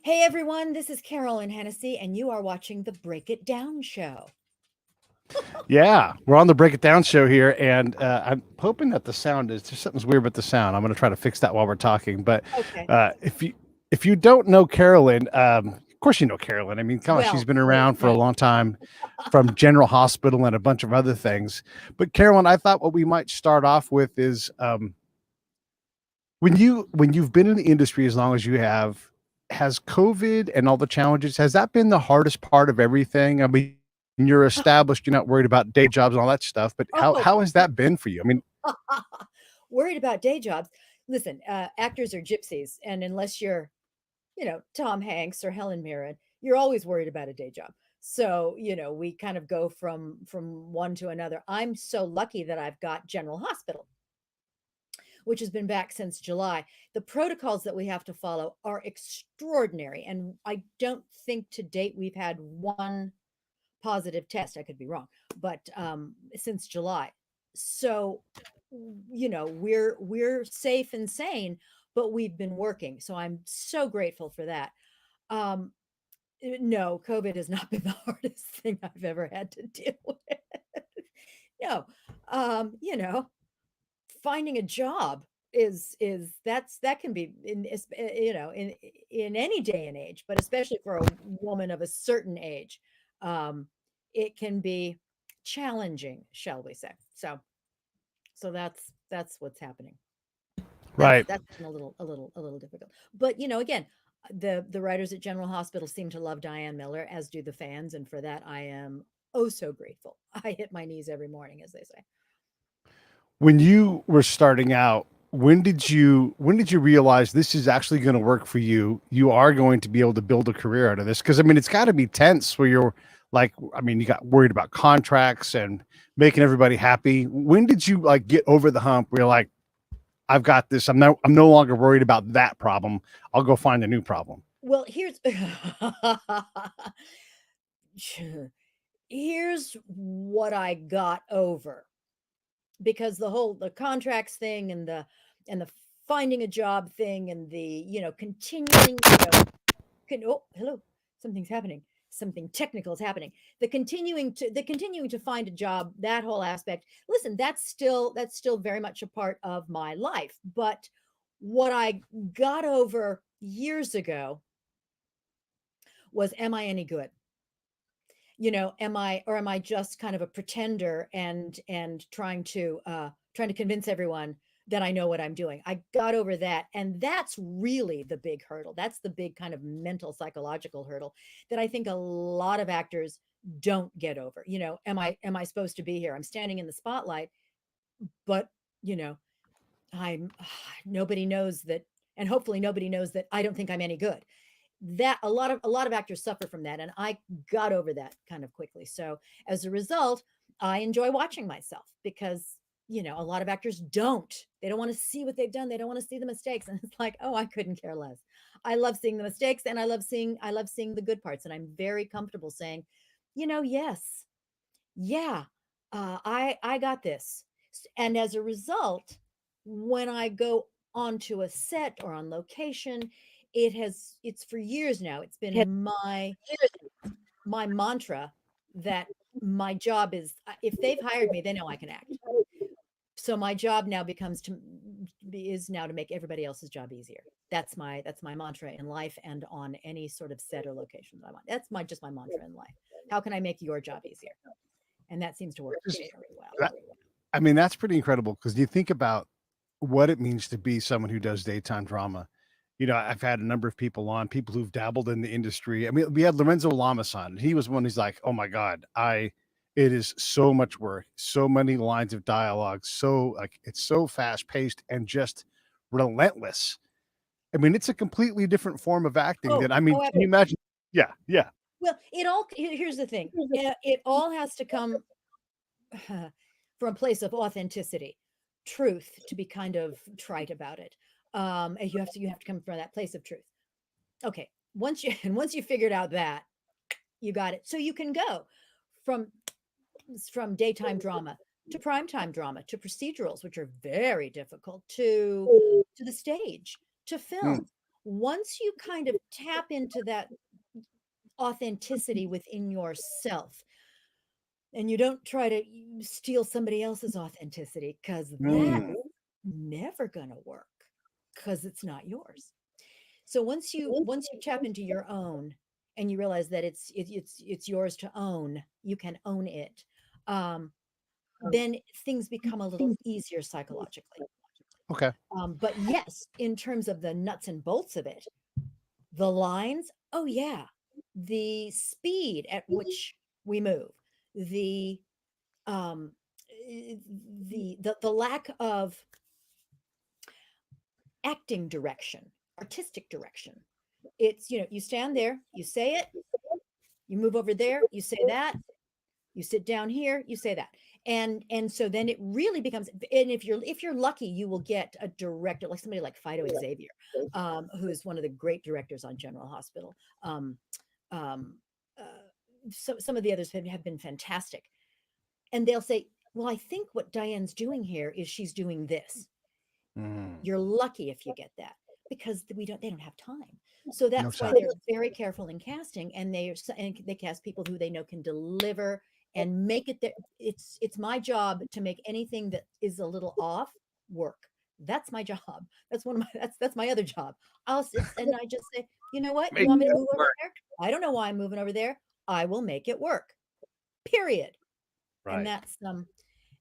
Hey everyone, this is Carolyn Hennesy, and you are watching the Break It Down show. Yeah, we're on the Break It Down show here, and I'm hoping that the sound is just something's weird with the sound. I'm going to try to fix that while we're talking. But Okay. if you don't know Carolyn, of course you know Carolyn. I mean, come on, she's Well, been around for a no. long time, from General Hospital and a bunch of other things. But Carolyn, I thought what we might start off with is when you've been in the industry as long as you have, has COVID and all the challenges, has that been the hardest part of everything? I mean, you're established, you're not worried about day jobs and all that stuff, but how Oh, how has that been for you? I mean, worried about day jobs. Listen, actors are gypsies, and unless you're, Tom Hanks or Helen Mirren, you're always worried about a day job. So, we kind of go from one to another. I'm so lucky that I've got General Hospital, which has been back since July. The protocols that we have to follow are extraordinary, and I don't think to date we've had one positive test. I could be wrong, but since July. So, we're safe and sane, but we've been working. So I'm so grateful for that. Um, no, COVID has not been the hardest thing I've ever had to deal with. No, finding a job that can be in any day and age, but especially for a woman of a certain age, um it can be challenging, shall we say. So that's what's happening. that's right. that's been a little difficult, but again, the writers at General Hospital seem to love Diane Miller, as do the fans, and for that I am oh so grateful. I hit my knees every morning, as they say. When you were starting out, when did you realize this is actually going to work for you? You are going to be able to build a career out of this, because I mean, it's got to be tense where you're like, I mean, you got worried about contracts and making everybody happy. When did you like get over the hump where you're like, I've got this. I'm no longer worried about that problem. I'll go find a new problem. Well, here's what I got over, because the contracts thing, and the finding a job thing, and the continuing, oh, hello, something's happening, something technical is happening. The continuing to find a job, that whole aspect, listen, that's still very much a part of my life. But what I got over years ago was, am I any good? Am I just kind of a pretender, and trying to convince everyone that I know what I'm doing? I got over that, and that's really the big hurdle. That's the big kind of mental psychological hurdle that I think a lot of actors don't get over. Am I supposed to be here? I'm standing in the spotlight, but you know I'm nobody knows that, and hopefully nobody knows that I don't think I'm any good. That a lot of actors suffer from that, and I got over that kind of quickly. So as a result, I enjoy watching myself, because a lot of actors don't. They don't want to see what they've done. They don't want to see the mistakes, and it's like, oh, I couldn't care less. I love seeing the mistakes, and I love seeing the good parts, and I'm very comfortable saying, yes, yeah, I got this. And as a result, when I go onto a set or on location, it's for years now, it's been my mantra that my job is, if they've hired me, they know I can act. So my job now is now to make everybody else's job easier. That's my mantra in life, and on any sort of set or location that I'm on. That's my mantra in life. How can I make your job easier? And that seems to work very well. That- I mean, that's pretty incredible, because you think about what it means to be someone who does daytime drama. I've had a number of people on, people who've dabbled in the industry. I mean, we had Lorenzo Lamas on. He was one who's like, oh my God, it is so much work, so many lines of dialogue, so like it's so fast paced and just relentless. I mean, it's a completely different form of acting Oh, that, I mean, oh, can you imagine? Yeah, yeah. well, here's the thing. It all has to come from a place of authenticity, truth, to be kind of trite about it. And you have to come from that place of truth. Okay. Once you figured out that, you got it. So you can go from daytime drama to primetime drama to procedurals, which are very difficult, to the stage, to Mm. film. once you kind of tap into that authenticity within yourself, and you don't try to steal somebody else's authenticity, because that's never gonna work, because it's not yours. So once you tap into your own, and you realize that it's yours to own, you can own it, then things become a little easier psychologically. Okay. But yes, in terms of the nuts and bolts of it, the lines, oh yeah, the speed at which we move, the the lack of acting direction, artistic direction. It's, you stand there, you say it, you move over there, you say that, you sit down here, you say that. And so then it really becomes, and if you're lucky, you will get a director, like somebody like Fido Xavier, who is one of the great directors on General Hospital. So some of the others have been fantastic. And they'll say, well, I think what Diane's doing here is she's doing this. You're lucky if you get that, because they don't have time. So that's why they're very careful in casting, and they cast people who they know can deliver and make it that it's my job to make anything that is a little off work. That's my job. That's one of my that's my other job. I'll sit and I just say, you know what? You want me to move over there? I don't know why I'm moving over there. I will make it work. Period. Right. And that's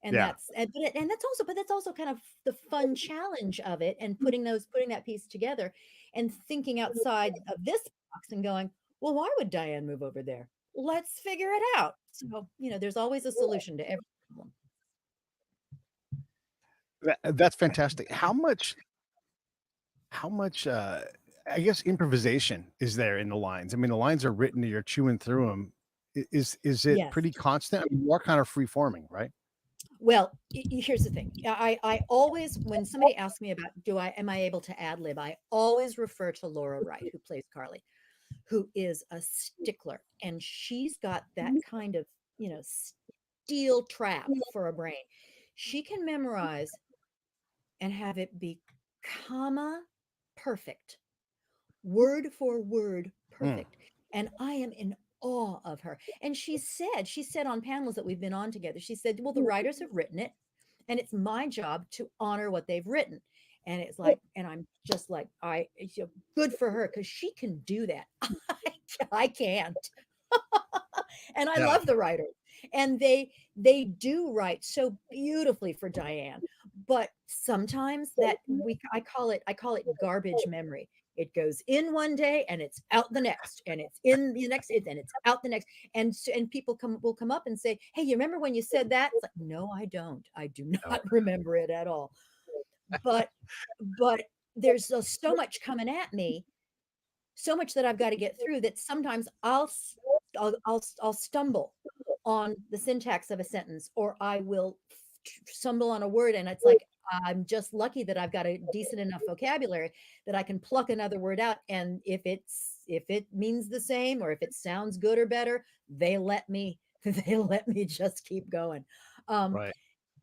that's also kind of the fun challenge of it, and putting that piece together and thinking outside of this box and going, well, why would Diane move over there? Let's figure it out. So, there's always a solution to every problem. That's fantastic. How much I guess improvisation is there in the lines? I mean, the lines are written, you're chewing through them. Is it Yes. pretty constant? I mean, you are kind of free forming, right? Well, here's the thing. I always, when somebody asks me about am I able to ad lib, I always refer to Laura Wright, who plays Carly, who is a stickler, and she's got that kind of, steel trap for a brain. She can memorize and have it be comma perfect, word for word perfect. And I am in awe of her. And she said on panels that we've been on together, she said, well, the writers have written it, and it's my job to honor what they've written. And it's like, and I'm just like, good for her, because she can do that. I can't. And I love the writers, and they do write so beautifully for Diane. But sometimes I call it garbage memory. It goes in one day and it's out the next, and it's in the next, and it's out the next. And people will come up and say, hey, you remember when you said that? It's like, no, I don't. I do not remember it at all. But there's so much coming at me, so much that I've got to get through, that sometimes I'll stumble on the syntax of a sentence, or I will stumble on a word, and it's like, I'm just lucky that I've got a decent enough vocabulary that I can pluck another word out, and if it means the same, or if it sounds good or better, they let me just keep going. Right.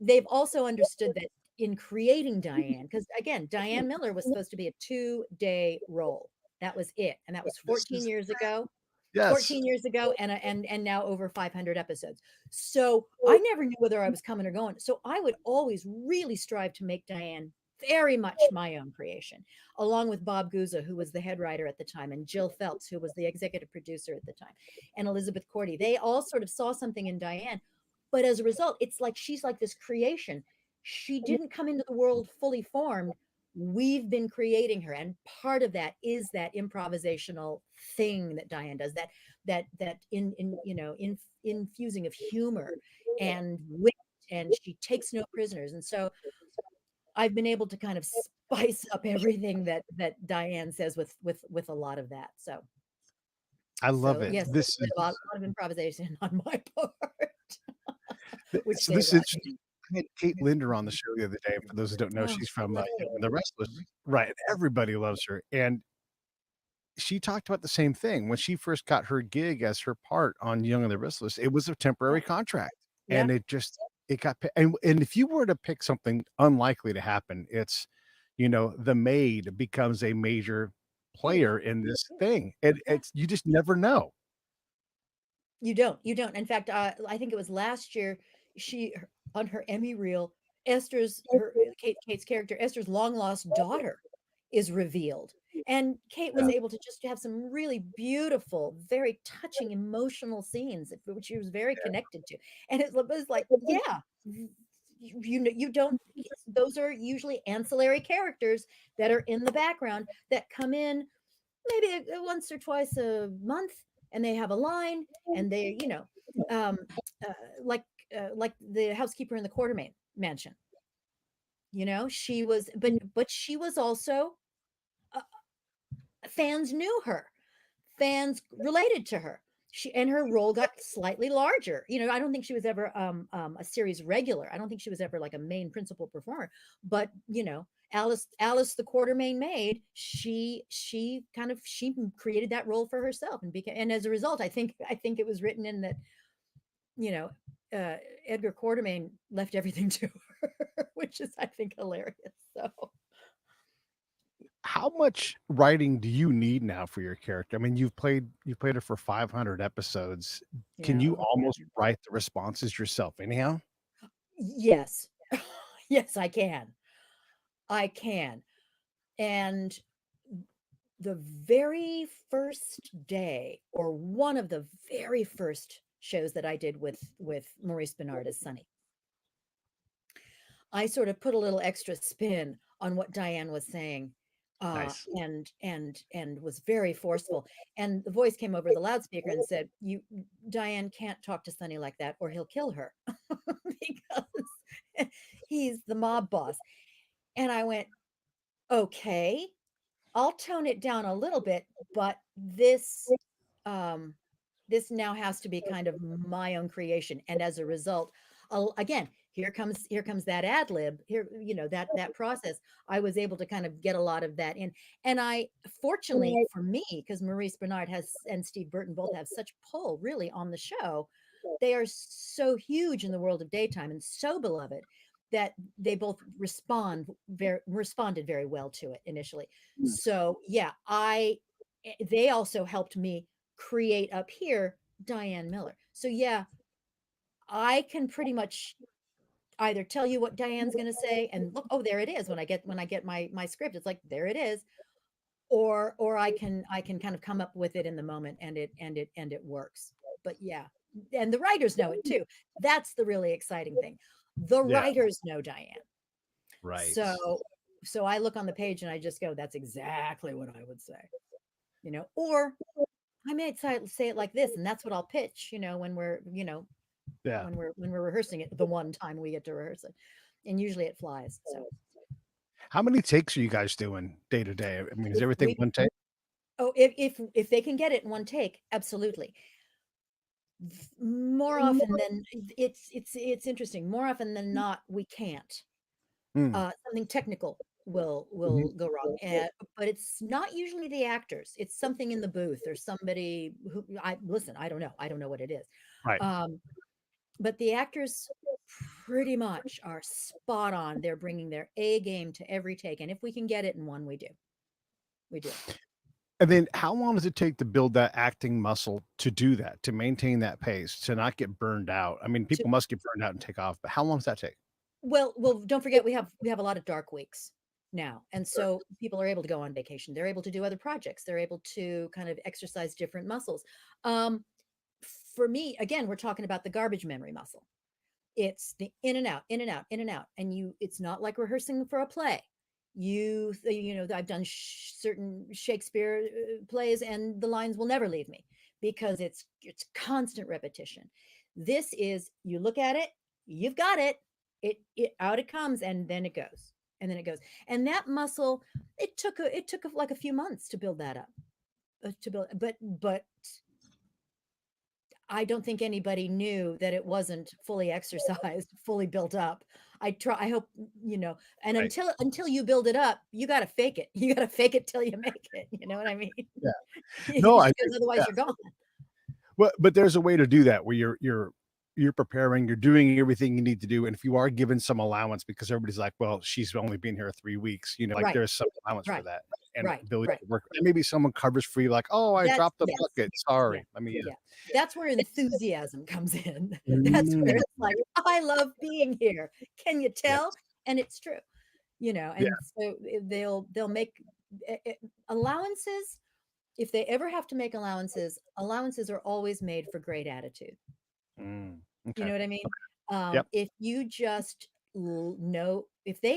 They've also understood that in creating Diane, because again, Diane Miller was supposed to be a 2-day role. That was it. And that was 14 years ago. Yes. 14 years ago, and now over 500 episodes. So I never knew whether I was coming or going. So I would always really strive to make Diane very much my own creation, along with Bob Guzza, who was the head writer at the time, and Jill Phelps, who was the executive producer at the time, and Elizabeth Cordy. They all sort of saw something in Diane. But as a result, it's like she's like this creation. She didn't come into the world fully formed. We've been creating her, and part of that is that improvisational thing that Diane does, that infusing of humor and wit, and she takes no prisoners. And so I've been able to kind of spice up everything that Diane says with a lot of that. So I love it. Yes, This is a lot of improvisation on my part. Which so this is interesting. I had Kate Linder on the show the other day. For those who don't know, she's from The Restless. Right. Everybody loves her. And she talked about the same thing. When she first got her gig as her part on Young and the Restless, it was a temporary contract. Yeah. And it got, and if you were to pick something unlikely to happen, it's, the maid becomes a major player in this thing. And it's, you just never know. You don't. In fact, I think it was last year, on her Emmy reel, Kate's character, Esther's long lost daughter is revealed. And Kate was able to just have some really beautiful, very touching, emotional scenes, which she was very connected to. And it was like, yeah, you don't, those are usually ancillary characters that are in the background that come in maybe once or twice a month, and they have a line, and they, um, uh, like like the housekeeper in the Quartermain mansion. She was, but she was also, uh, fans knew her, fans related to her. And her role got slightly larger. I don't think she was ever a series regular. I don't think she was ever like a main principal performer. But Alice the Quartermain maid, she created that role for herself and became. And as a result, I think it was written in that Edgar Quartermain left everything to her, which is, I think, hilarious. So. How much writing do you need now for your character? I mean, you've played her for 500 episodes. Can you almost write the responses yourself anyhow? Yes. Yes, I can. And the very first day, or one of the very first shows that I did with Maurice Benard as Sonny, I sort of put a little extra spin on what Diane was saying. Nice. And was very forceful. And the voice came over the loudspeaker and said, Diane can't talk to Sonny like that, or he'll kill her, because he's the mob boss. And I went, okay, I'll tone it down a little bit, but this now has to be kind of my own creation. And as a result, again, here comes that ad lib here, that process. I was able to kind of get a lot of that in. And I, fortunately for me, because Maurice Benard and Steve Burton both have such pull really on the show, they are so huge in the world of daytime and so beloved that they both responded very well to it initially. So yeah, they also helped me create up here Diane Miller. So yeah, I can pretty much either tell you what Diane's going to say and look, oh, there it is. When I get my script, it's like, there it is. Or I can kind of come up with it in the moment, and it works. But yeah, and the writers know it too. That's the really exciting thing. The writers know Diane. Right. So I look on the page and I just go, that's exactly what I would say, or I may say it like this, and that's what I'll pitch, when we're, when we're rehearsing it, the one time we get to rehearse it, and usually it flies. So how many takes are you guys doing day to day? I mean, is everything one take? Oh, if they can get it in one take, absolutely. More often than it's interesting. More often than not, we can't. Something technical will go wrong, but it's not usually the actors. It's something in the booth or somebody who I don't know what it is. Right. But the actors pretty much are spot on. They're bringing their A game to every take, and if we can get it in one, we do. And then how long does it take to build that acting muscle to do that, to maintain that pace, to not get burned out? I mean, people must get burned out and take off, but how long does that take? Well, don't forget, we have a lot of dark weeks now. And so people are able to go on vacation. They're able to do other projects. They're able to kind of exercise different muscles. For me, again, we're talking about the garbage memory muscle. It's the in and out, in and out, in and out. And it's not like rehearsing for a play. I've done certain Shakespeare plays, and the lines will never leave me because it's constant repetition. This is, you look at it, you've got it, out it comes, and then it goes, and then it goes. And that muscle, it took like a few months to build that up, but I don't think anybody knew that it wasn't fully exercised, fully built up. I hope, and right. until you build it up, you got to fake it. You got to fake it till you make it. You know what I mean? Yeah. No, otherwise you're gone. Well, but there's a way to do that where you're you're preparing, you're doing everything you need to do. And if you are given some allowance, because everybody's like, well, she's only been here 3 weeks, like Right, there's some allowance for right, that and right, ability right. to work. And maybe someone covers for you, like, oh, I That's dropped the yes, bucket. yeah, Sorry. I mean, yeah. That's where enthusiasm comes in. That's where Mm, it's like, I love being here. Can you yes, tell? And it's true, yeah. and so they'll make allowances. If they ever have to make allowances, allowances are always made for great attitude. Mm, You okay. know what I mean? Yep. If you just know, if they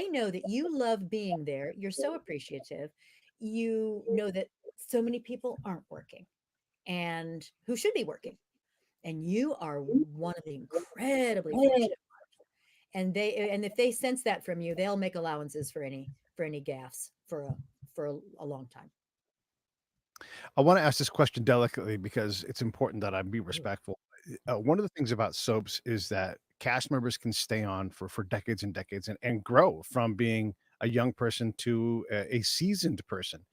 know that you love being there, you're so appreciative. You know that so many people aren't working and who should be working, and you are one of the incredibly fortunate. And if they sense that from you, they'll make allowances for any gaffes for a long time. I want to ask this question delicately because it's important that I be Ooh. respectful. One of the things about soaps is that cast members can stay on for decades and decades and grow from being a young person to a seasoned person.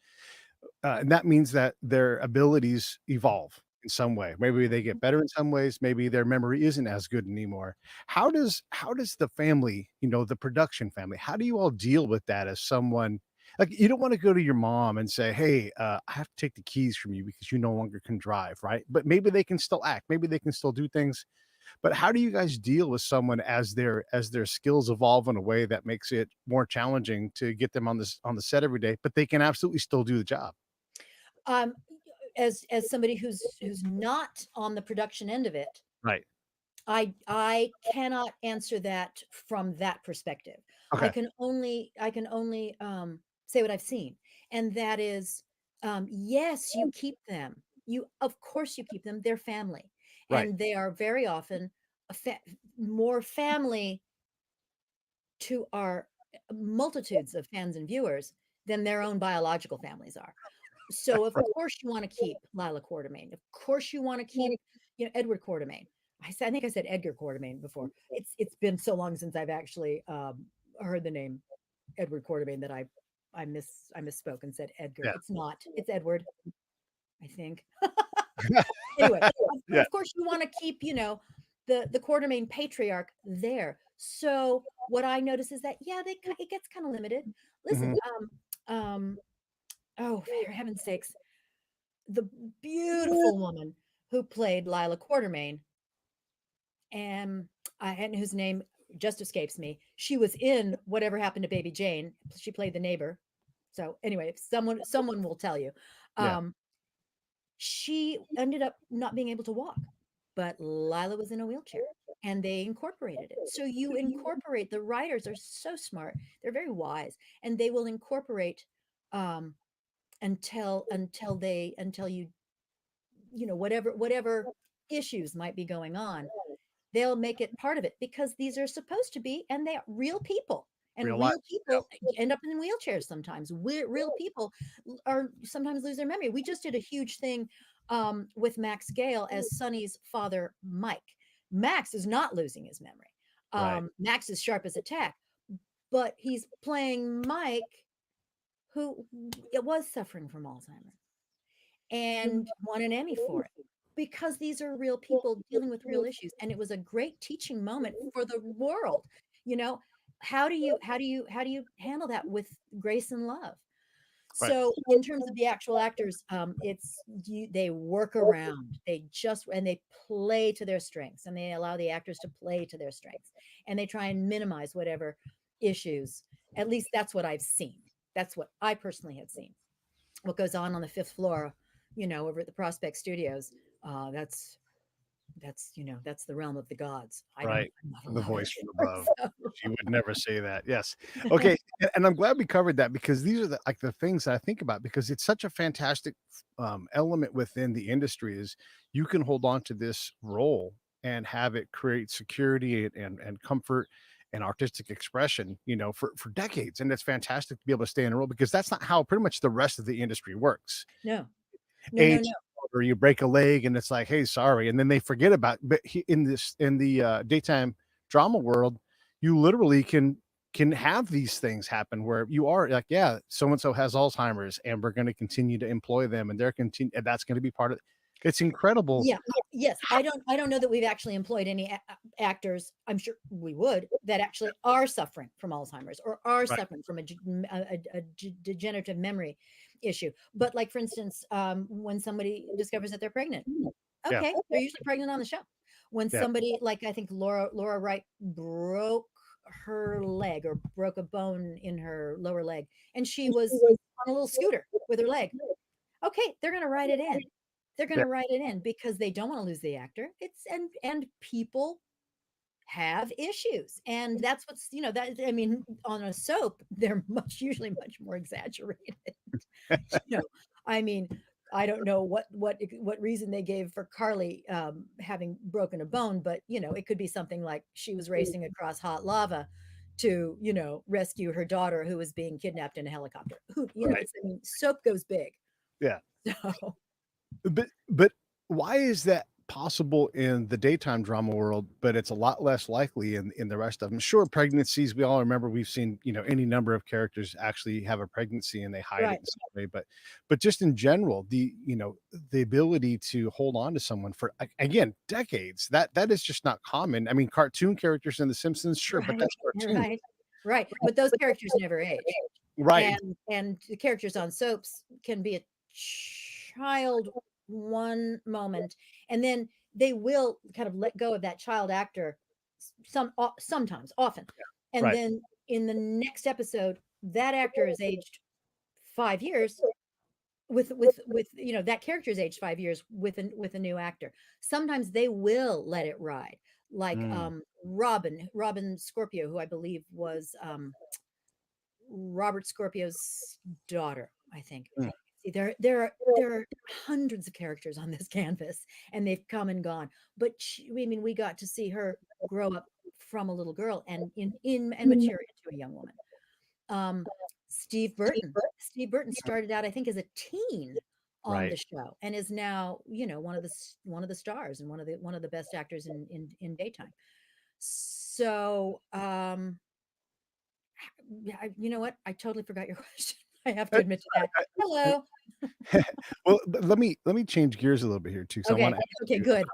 And that means that their abilities evolve in some way. Maybe they get better in some ways. Maybe their memory isn't as good anymore. How does the family, the production family, how do you all deal with that as someone like you don't want to go to your mom and say, hey, I have to take the keys from you because you no longer can drive, right? But maybe they can still act, maybe they can still do things. But how do you guys deal with someone as their skills evolve in a way that makes it more challenging to get them on the set every day, but they can absolutely still do the job? Um, as somebody who's not on the production end of it, Right. I cannot answer that from that perspective. Okay. I can only say what I've seen, and that is, yes, you keep them. You of course you keep them. They're family, Right. and they are very often more family to our multitudes of fans and viewers than their own biological families are. So of course you want to keep Lila Quartermain. Of course you want to keep, Edward Quartermain. I think I said Edgar Quartermain before. It's been so long since I've actually heard the name Edward Quartermain that I misspoke and said Edgar. Yeah. It's not. It's Edward, I think. Anyway, Yeah. of course you want to keep, the Quartermain patriarch there. So what I notice is that it gets kind of limited. Listen, Mhm. oh, for heaven's sakes, the beautiful woman who played Lila Quartermain, and whose name just escapes me. She was in Whatever Happened to Baby Jane. She played the neighbor. So anyway, if someone will tell you. Yeah. Um, she ended up not being able to walk, but Lila was in a wheelchair and they incorporated it. So you incorporate, the writers are so smart. They're very wise, and they will incorporate um until whatever issues might be going on, they'll make it part of it because these are supposed to be, and they are real people, Real and life. real people end up in wheelchairs sometimes. Real people are sometimes lose their memory. We just did a huge thing with Max Gale as Sonny's father, Mike. Max is not losing his memory. Right. Max is sharp as a tack, but he's playing Mike, who was suffering from Alzheimer's and won an Emmy for it because these are real people dealing with real issues. And it was a great teaching moment for the world. You know, how do you handle that with grace and love? Right. So in terms of the actual actors, they work around, and they play to their strengths, and they allow the actors to play to their strengths, and they try and minimize whatever issues. At least that's what I've seen. That's what I personally have seen. What goes on the fifth floor, over at the Prospect Studios, that's the realm of the gods. Right. I'm not The allowed voice in from above. there. She would never say that. Yes. Okay. And I'm glad we covered that because these are the things that I think about because it's such a fantastic element within the industry is you can hold on to this role and have it create security and comfort and artistic expression, for decades. And it's fantastic to be able to stay in a role because that's not how pretty much the rest of the industry works. No, no, no, Age no. or you break a leg and it's like, hey, sorry. And then they forget about but in the daytime drama world, you literally can have these things happen where you are like, yeah, so and so has Alzheimer's and we're going to continue to employ them and they're continue and that's going to be part of it. It's incredible. Yeah. Yes. I don't know that we've actually employed any actors. I'm sure we would, that actually are suffering from Alzheimer's or are Right. suffering from a degenerative memory issue. But like, for instance, when somebody discovers that they're pregnant, Yeah. okay, they're usually pregnant on the show. When Yeah. somebody, like, I think Laura Wright broke her leg or broke a bone in her lower leg, and she was on a little scooter with her leg. Okay, they're going to write it in. They're going Yeah. to write it in because they don't want to lose the actor. And people have issues, and that's what's, that, I mean, on a soap, they're usually much more exaggerated. I mean, I don't know what reason they gave for Carly having broken a bone, but it could be something like she was racing across hot lava to rescue her daughter who was being kidnapped in a helicopter. Right. I mean, soap goes big. Yeah. So But why is that possible in the daytime drama world, but it's a lot less likely in the rest of them? Sure, pregnancies, we all remember, we've seen, any number of characters actually have a pregnancy and they hide it right. in some way, but just in general, the ability to hold on to someone for again, decades, that is just not common. I mean, cartoon characters in The Simpsons, sure, but Right. that's cartoon. Right. But those characters never age. Right. And the characters on soaps can be a child one moment, and then they will kind of let go of that child actor sometimes, often, and Right. then in the next episode that actor is aged 5 years with that character is aged 5 years with a new actor. Sometimes they will let it ride, like Mm. Robin Scorpio, who I believe was Robert Scorpio's daughter, I think. Mm. See, there are hundreds of characters on this canvas, and they've come and gone. But I mean, we got to see her grow up from a little girl and mature into a young woman. Steve Burton started out, I think, as a teen on Right. the show, and is now, one of the stars and one of the best actors in daytime. So, yeah, you know what? I totally forgot your question. I have to admit to that. Hello. Well, but let me change gears a little bit here too. So I Okay. want to Okay, good.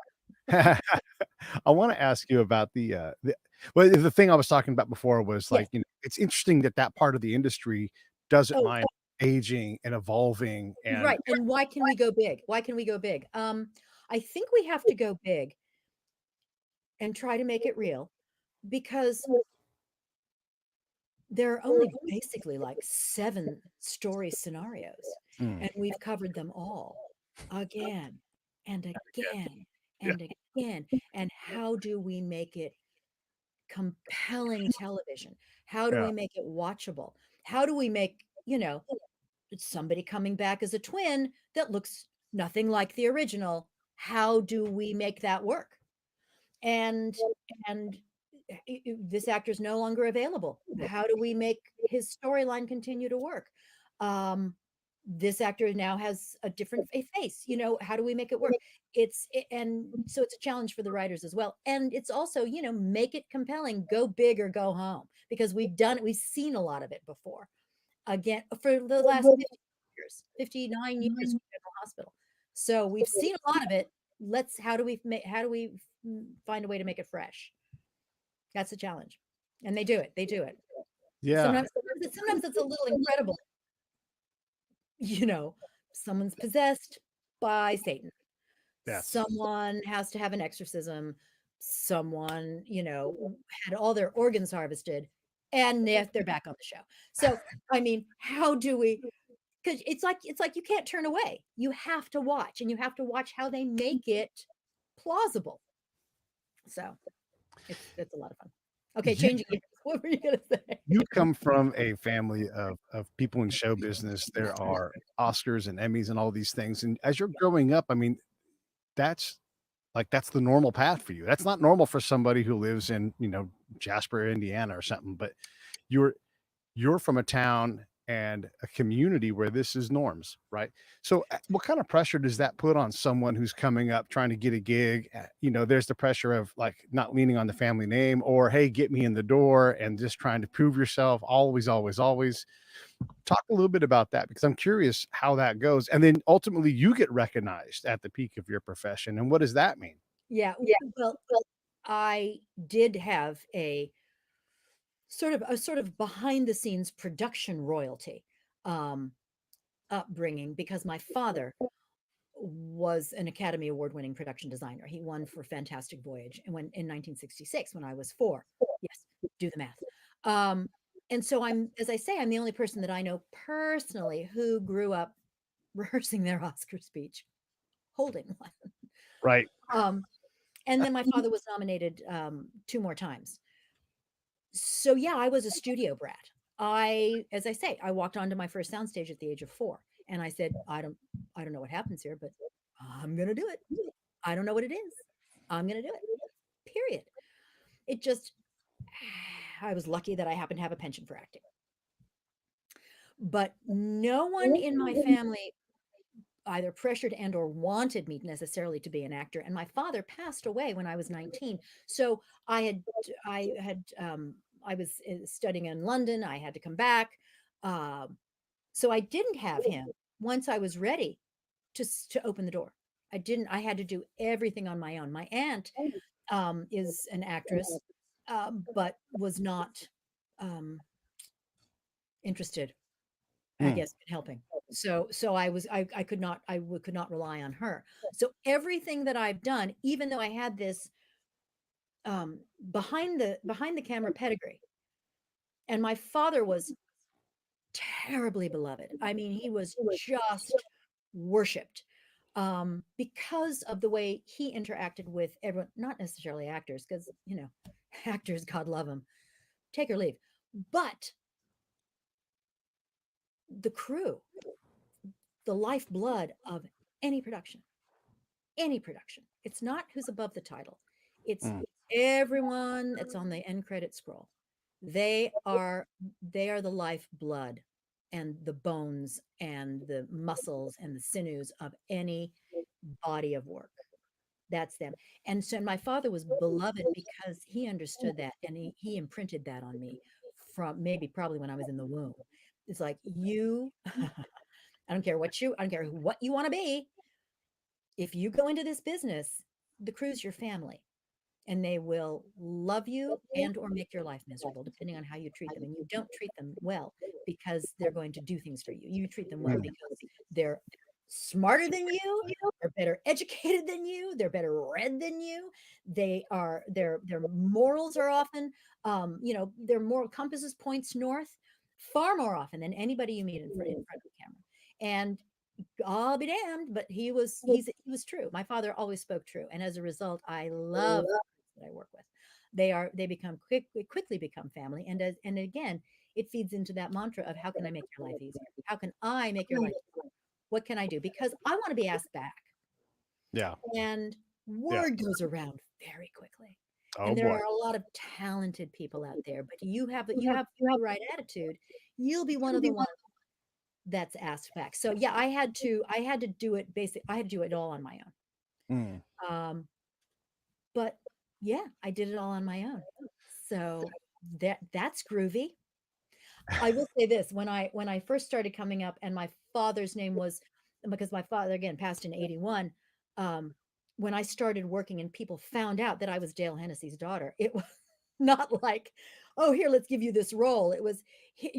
I want to ask you about the thing I was talking about before was Yes. like, it's interesting that part of the industry doesn't Oh, mind aging and evolving and right. And why can we go big? Why can we go big? I think we have to go big and try to make it real, because there are only basically like 7 story scenarios, Mm, and we've covered them all again and again yeah, and again. And how do we make it compelling television? How do yeah, we make it watchable? How do we make, somebody coming back as a twin that looks nothing like the original? How do we make that work? And this actor's no longer available. How do we make his storyline continue to work? This actor now has a different face. How do we make it work? And so it's a challenge for the writers as well. And it's also, make it compelling, go big or go home, because we've done it. We've seen a lot of it before. Again, for the last 50 years, 59 years in General Hospital. So we've seen a lot of it. How do we find a way to make it fresh? That's a challenge. And they do it. They do it. yeah, Sometimes it's a little incredible. Someone's possessed by Satan. yes, Someone has to have an exorcism. Someone, had all their organs harvested, and they're back on the show. So, I mean, how do we, because it's like you can't turn away. You have to watch, and you have to watch how they make it plausible. So it's a lot of fun. Okay, you changing gears. What were you gonna say? you come from a family of people in show business. There are Oscars and Emmys and all these things, and as you're growing up, I mean, that's that's the normal path for you. That's not normal for somebody who lives in, Jasper, Indiana or something, but you're you're from a town and a community where this is norms, right? So what kind of pressure does that put on someone who's coming up trying to get a gig? There's the pressure of like not leaning on the family name, or hey, get me in the door, and just trying to prove yourself always, always, always. Talk a little bit about that, because I'm curious how that goes. And then ultimately you get recognized at the peak of your profession. And what does that mean? Yeah. Well, I did have a sort of behind the scenes production royalty um, upbringing, because my father was an Academy Award winning production designer. He won for Fantastic Voyage and when in 1966 when I was 4. Yes, do the math. And so as I say, I'm the only person that I know personally who grew up rehearsing their Oscar speech, holding one. Right. And then my father was nominated 2 more times. So yeah, I was a studio brat. As I say, I walked onto my first soundstage at the age of 4, and I said, I don't know what happens here, but I'm gonna do it. I don't know what it is. I'm gonna do it. Period. It just, I was lucky that I happened to have a penchant for acting. But no one in my family either pressured and or wanted me necessarily to be an actor. And my father passed away when I was 19. So I was studying in London. I had to come back. So I didn't have him once I was ready to open the door. I had to do everything on my own. My aunt is an actress, but was not interested, I guess, in helping. So I could not rely on her. So everything that I've done, even though I had this behind the camera pedigree, and my father was terribly beloved. I mean, he was just worshipped because of the way he interacted with everyone, not necessarily actors, because actors, God love them, take or leave, but the crew, the lifeblood of any production. It's not who's above the title. It's everyone that's on the end credit scroll. They are the lifeblood and the bones and the muscles and the sinews of any body of work. That's them. And so my father was beloved because he understood that, and he imprinted that on me from probably when I was in the womb. It's like, I don't care what you want to be. If you go into this business, the crew's your family, and they will love you and or make your life miserable depending on how you treat them. And you don't treat them well because they're going to do things for you. You treat them well because they're smarter than you, they're better educated than you, they're better read than you. Their morals are often their moral compasses points north far more often than anybody you meet in front of the camera. And I'll be damned, but he was true. My father always spoke true, and as a result, I love that I work with. They quickly become family, and again, it feeds into that mantra of how can I make your life easier? How can I make your life easier? What can I do? Because I want to be asked back. Yeah. And word goes around very quickly. Oh, and there boy. are a lot of talented people out there, but you have the right attitude, you'll be one of the ones that's asked back. So yeah, I had to do it I had to do it all on my own. But yeah, I did it all on my own. So that's groovy. I will say this, when I first started coming up, and my father's name was, because my father again passed in 81, when I started working and people found out that I was Dale Hennessy's daughter, it was not like, oh, here, let's give you this role. It was,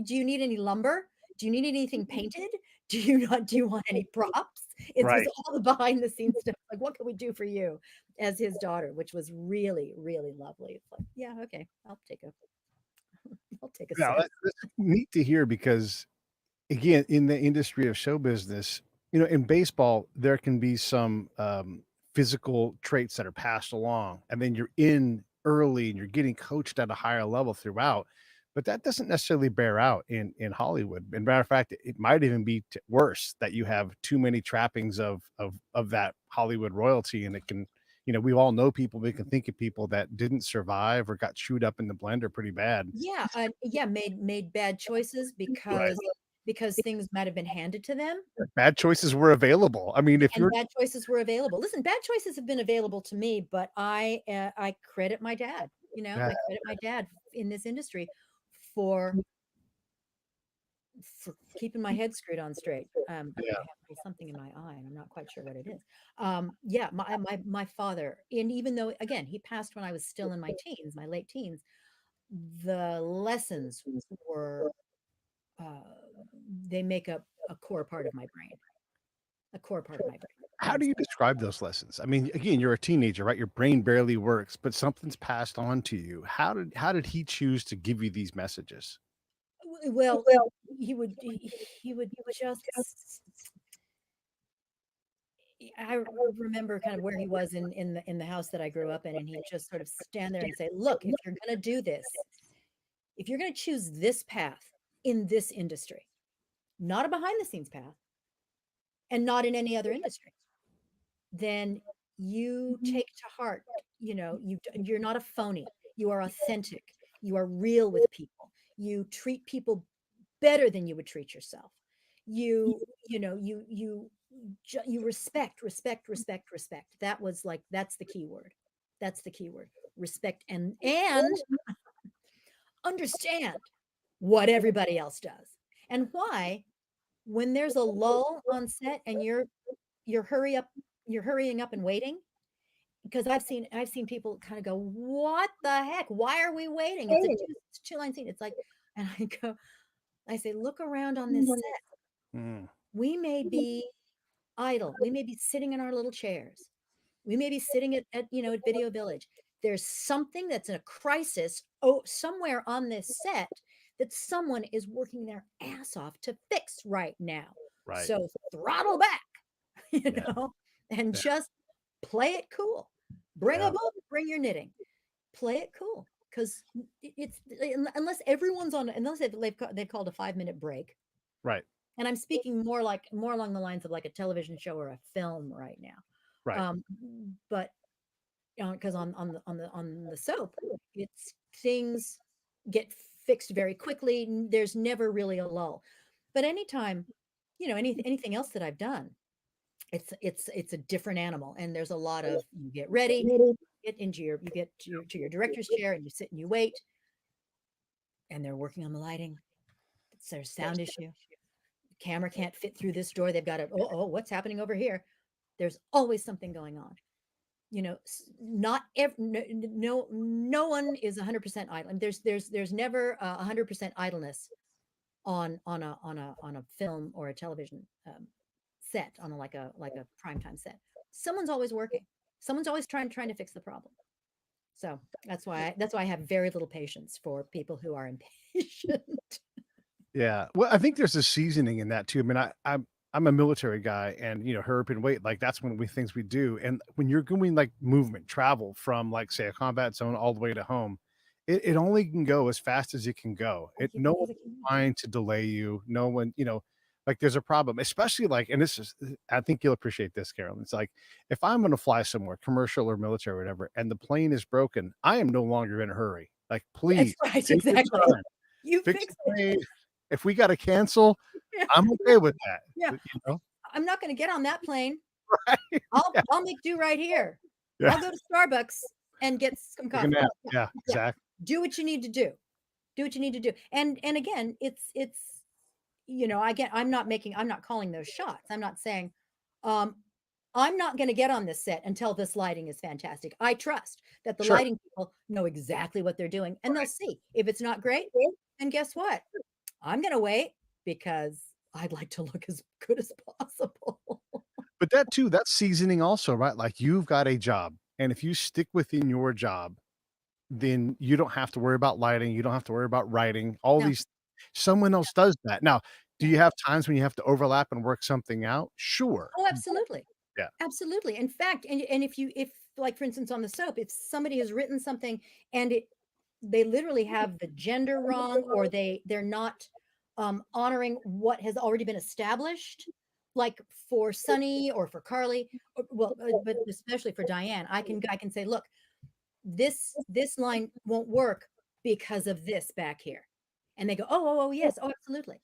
do you need any lumber? Do you need anything painted? Do you want any props? It was all the behind the scenes stuff. Like, what can we do for you as his daughter, which was really, really lovely. It's like, yeah, okay, I'll take a Yeah, sip. that's neat to hear, because again, in the industry of show business, in baseball, there can be some physical traits that are passed along, and then you're in early and you're getting coached at a higher level throughout. But that doesn't necessarily bear out in Hollywood. And matter of fact, it might even be worse, that you have too many trappings of that Hollywood royalty, and it can, we all know people. We can think of people that didn't survive or got chewed up in the blender pretty bad. Yeah, made bad choices Right. because because things might have been handed to them. Bad choices were available. I mean, if And you're bad choices were available. Listen, bad choices have been available to me, but I credit my dad. yeah, I credit my dad in this industry for keeping my head screwed on straight. I have something in my eye, and I'm not quite sure what it is. Yeah, my father, and even though again he passed when I was still in my teens, my late teens, the lessons were uh, they make up a core part of my brain, a core part of my brain. how do you describe those lessons? I mean, again, you're a teenager, right? Your brain barely works, but something's passed on to you. How did he choose to give you these messages? Well, he would just I remember kind of where he was in the house that I grew up in, and he'd just sort of stand there and say, "Look, if you're going to do this, if you're going to choose this path in this industry, not a behind the scenes path, and not in any other industry, then you take to heart, you're not a phony. You are authentic. You are real with people. You treat people better than you would treat yourself. You respect, respect, respect, respect. That's the key word. That's the key word. Respect and understand what everybody else does and why when there's a lull on set and you're hurrying up and waiting, because I've seen people kind of go, what the heck, why are we waiting? It's a two line scene. It's like, and I say, look around on this set. Mm, We may be idle, we may be sitting in our little chairs, we may be sitting at Video Village. There's something that's in a crisis somewhere on this set that someone is working their ass off to fix right now. right. So throttle back, you Yeah. know, and Yeah. just play it cool. Bring a Yeah. book, bring your knitting, play it cool. Because it's unless everyone's on, unless they've called a 5-minute break, Right. and I'm speaking more along the lines of like a television show or a film right now. Right. But because on the soap, it's things get fixed very quickly. There's never really a lull. But anytime, anything else that I've done, it's a different animal, and there's a lot of you get ready, you get to your director's chair, and you sit and you wait, and they're working on the lighting. There's a sound issue. The camera can't fit through this door. They've got to, what's happening over here? There's always something going on. Not no one is 100% idle. There's never 100% idleness on a film or a television set, on like a primetime set. Someone's always working. Someone's always trying to fix the problem. So that's why I have very little patience for people who are impatient. Yeah. Well, I think there's a seasoning in that too. I mean, I'm a military guy, and hurry up and wait, like that's one of the things we do. And when you're doing like movement, travel from like say a combat zone all the way to home, it only can go as fast as it can go. No one's trying to delay you. No one, like there's a problem, especially like, and this is, I think you'll appreciate this, Carolyn. It's like if I'm going to fly somewhere, commercial or military, or whatever, and the plane is broken, I am no longer in a hurry. Like, please, That's right, take your exactly. time. You Fix fix the it. plane. If we got to cancel, Yeah. I'm okay with that. Yeah. I'm not going to get on that plane. Right? I'll make do right here. Yeah. I'll go to Starbucks and get some Take a coffee. nap. Yeah, exactly. Do what you need to do. Do what you need to do. And again, it's I'm not calling those shots. I'm not saying I'm not going to get on this set until this lighting is fantastic. I trust that the Sure. lighting people know exactly what they're doing, and they'll see if it's not great. And guess what? I'm going to wait because I'd like to look as good as possible. But that too, that's seasoning also, right? Like you've got a job, and if you stick within your job, then you don't have to worry about lighting. You don't have to worry about writing. All No. these, someone else does that. Now, do Yeah. you have times when you have to overlap and work something out? Sure. Oh, absolutely. Yeah. Absolutely. In fact, and if like for instance on the soap, if somebody has written something and they literally have the gender wrong, or they're not honoring what has already been established, like for Sunny or for Carly, but especially for Diane, I can say, look, this line won't work because of this back here. And they go, oh, yes, oh, absolutely.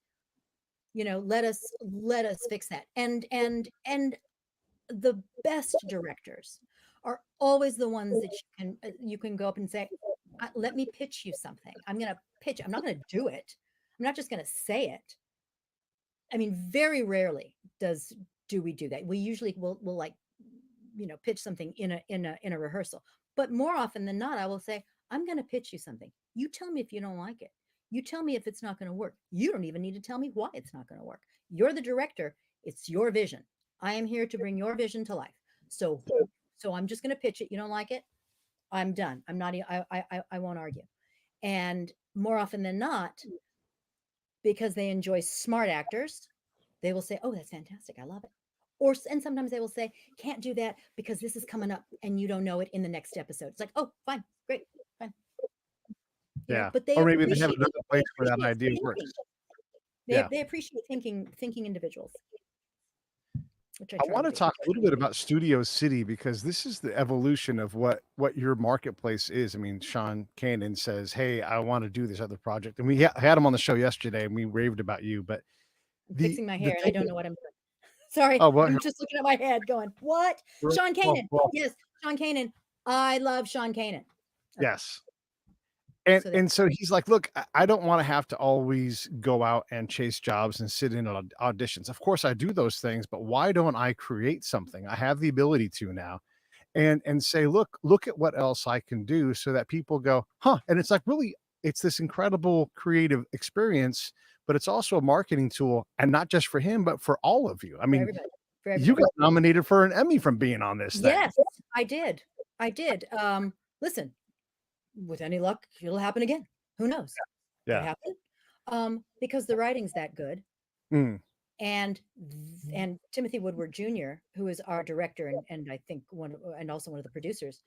you know, let us fix that. And the best directors are always the ones that you can go up and say, let me pitch you something. I'm going to pitch. I'm not going to do it. I'm not just going to say it. I mean, very rarely do we do that. We usually will like, you know, pitch something in a rehearsal, but more often than not, I will say, I'm going to pitch you something. You tell me if you don't like it. You tell me if it's not going to work. You don't even need to tell me why it's not going to work. You're the director. It's your vision. I am here to bring your vision to life. So I'm just going to pitch it. You don't like it? I'm done. I'm not, I won't argue. And more often than not, because they enjoy smart actors, they will say, oh, that's fantastic. I love it. And sometimes they will say, can't do that because this is coming up and you don't know it in the next episode. It's like, oh, fine, great, fine. Yeah. But they Or maybe they have another place where that idea works. They appreciate thinking individuals. Which I want to talk a little bit about Studio City, because this is the evolution of what your marketplace is. I mean, Sean Cannon says, hey, I want to do this other project. And we had him on the show yesterday and we raved about you, but I'm fixing my hair and I don't know what I'm doing. Sorry. Oh, what? I'm just looking at my head going, what? Sean Cannon. Yes, Sean Cannon. I love Sean Cannon. Okay. Yes. And so he's like, look, I don't want to have to always go out and chase jobs and sit in on auditions. Of course I do those things, but why don't I create something? I have the ability to now, and say, look at what else I can do, so that people go, huh? And it's like, really, it's this incredible creative experience, but it's also a marketing tool, and not just for him, but for all of you. I mean, for everybody. You got nominated for an Emmy from being on this thing. Yes, I did. Listen, with any luck, it'll happen again. Who knows? Yeah. It happened. Because the writing's that good. And Timothy Woodward Jr., who is our director and I think also one of the producers,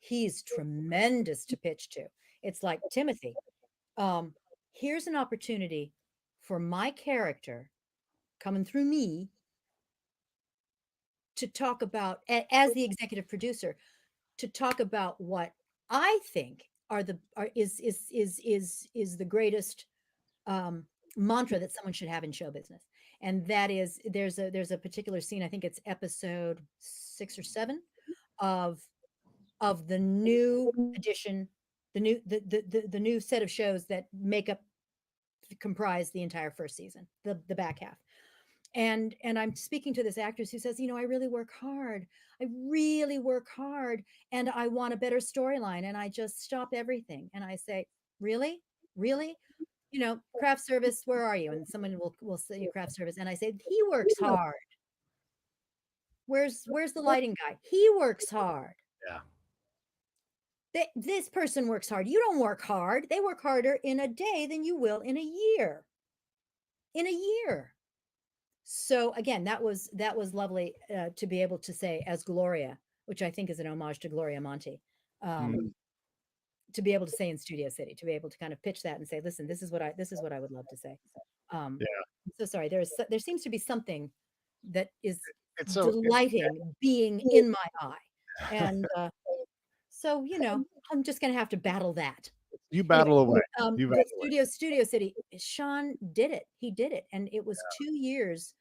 he's tremendous to pitch to. It's like, Timothy, here's an opportunity for my character coming through me to talk about, as the executive producer, to talk about what I think is the greatest mantra that someone should have in show business. And that is, there's a particular scene, I think it's episode 6 or 7 of the new edition, the new set of shows that comprise the entire first season, the back half. And I'm speaking to this actress who says, you know, I really work hard. And I want a better storyline. And I just stop everything. And I say, really? Really? You know, craft service, where are you? And someone will say craft service. And I say, he works hard. Where's the lighting guy? He works hard. Yeah. This person works hard. You don't work hard. They work harder in a day than you will in a year. So again, that was lovely to be able to say, as Gloria, which I think is an homage to Gloria Monty, to be able to say in Studio City, to be able to kind of pitch that and say, listen, this is what I would love to say. I'm so sorry. There seems to be something that is delighting being in my eye, and so, you know, I'm just going to have to battle that. You battle away. Studio City, Sean did it. He did it. And it was 2 years,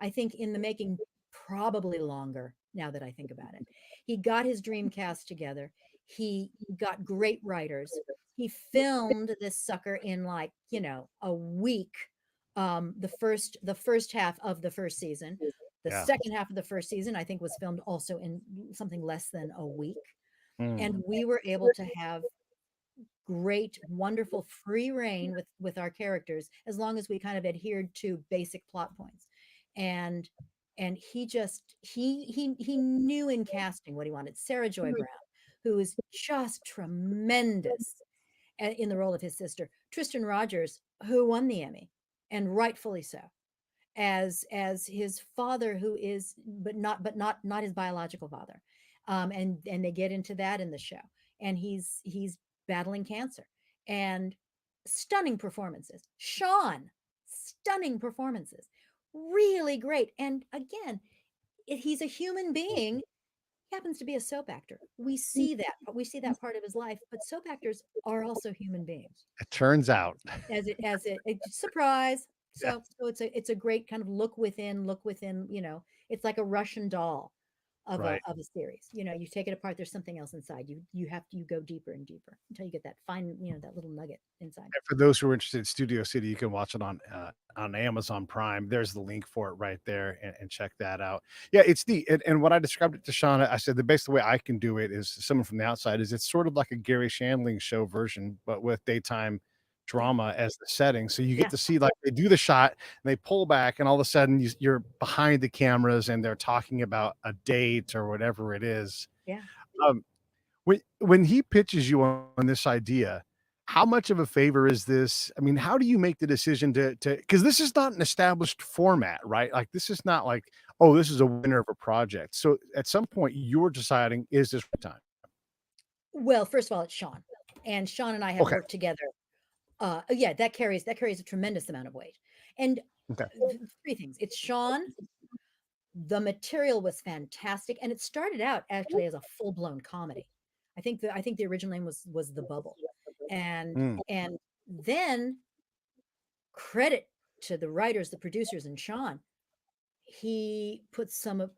I think, in the making, probably longer now that I think about it. He got his dream cast together. He got great writers. He filmed this sucker in, like, you know, a week. The first half of the first season. The second half of the first season, I think, was filmed also in something less than a week. And we were able to have great, wonderful free reign with our characters, as long as we kind of adhered to basic plot points. And he knew in casting what he wanted. Sarah Joy Brown, who is just tremendous in the role of his sister. Tristan Rogers, who won the Emmy, and rightfully so, as his father, who is but not his biological father. And they get into that in the show. And he's battling cancer, and stunning performances. Sean, stunning performances, really great. And again, he's a human being. He happens to be a soap actor. We see that part of his life, but soap actors are also human beings. It turns out. As a surprise. Yeah. So it's a great kind of look within, it's like a Russian doll of Right. a series. You take it apart, there's something else inside. You go deeper and deeper until you get that fine, that little nugget inside. And for those who are interested in Studio City, you can watch it on Amazon Prime. There's the link for it right there, and check that out. Yeah, it's neat. And when I described it to Shauna, I said the best way I can do it is someone from the outside is it's sort of like a Gary Shandling show version, but with daytime Yeah. drama as the setting. So you get Yeah. to see like they do the shot and they pull back, and all of a sudden you're behind the cameras and they're talking about a date or whatever it is. Yeah. Um, when he pitches you on this idea, how much of a favor is this? I mean, how do you make the decision to because this is not an established format, right? Like this is not like, oh, this is a winner of a project. So at some point you're deciding, is this time? Well, first of all, it's Sean. And Sean and I have Okay. worked together. Yeah, that carries a tremendous amount of weight. And Okay. three things. It's Sean. The material was fantastic, and it started out actually as a full-blown comedy. I think the original name was The Bubble. And Mm. and then credit to the writers, the producers, and Sean. He put some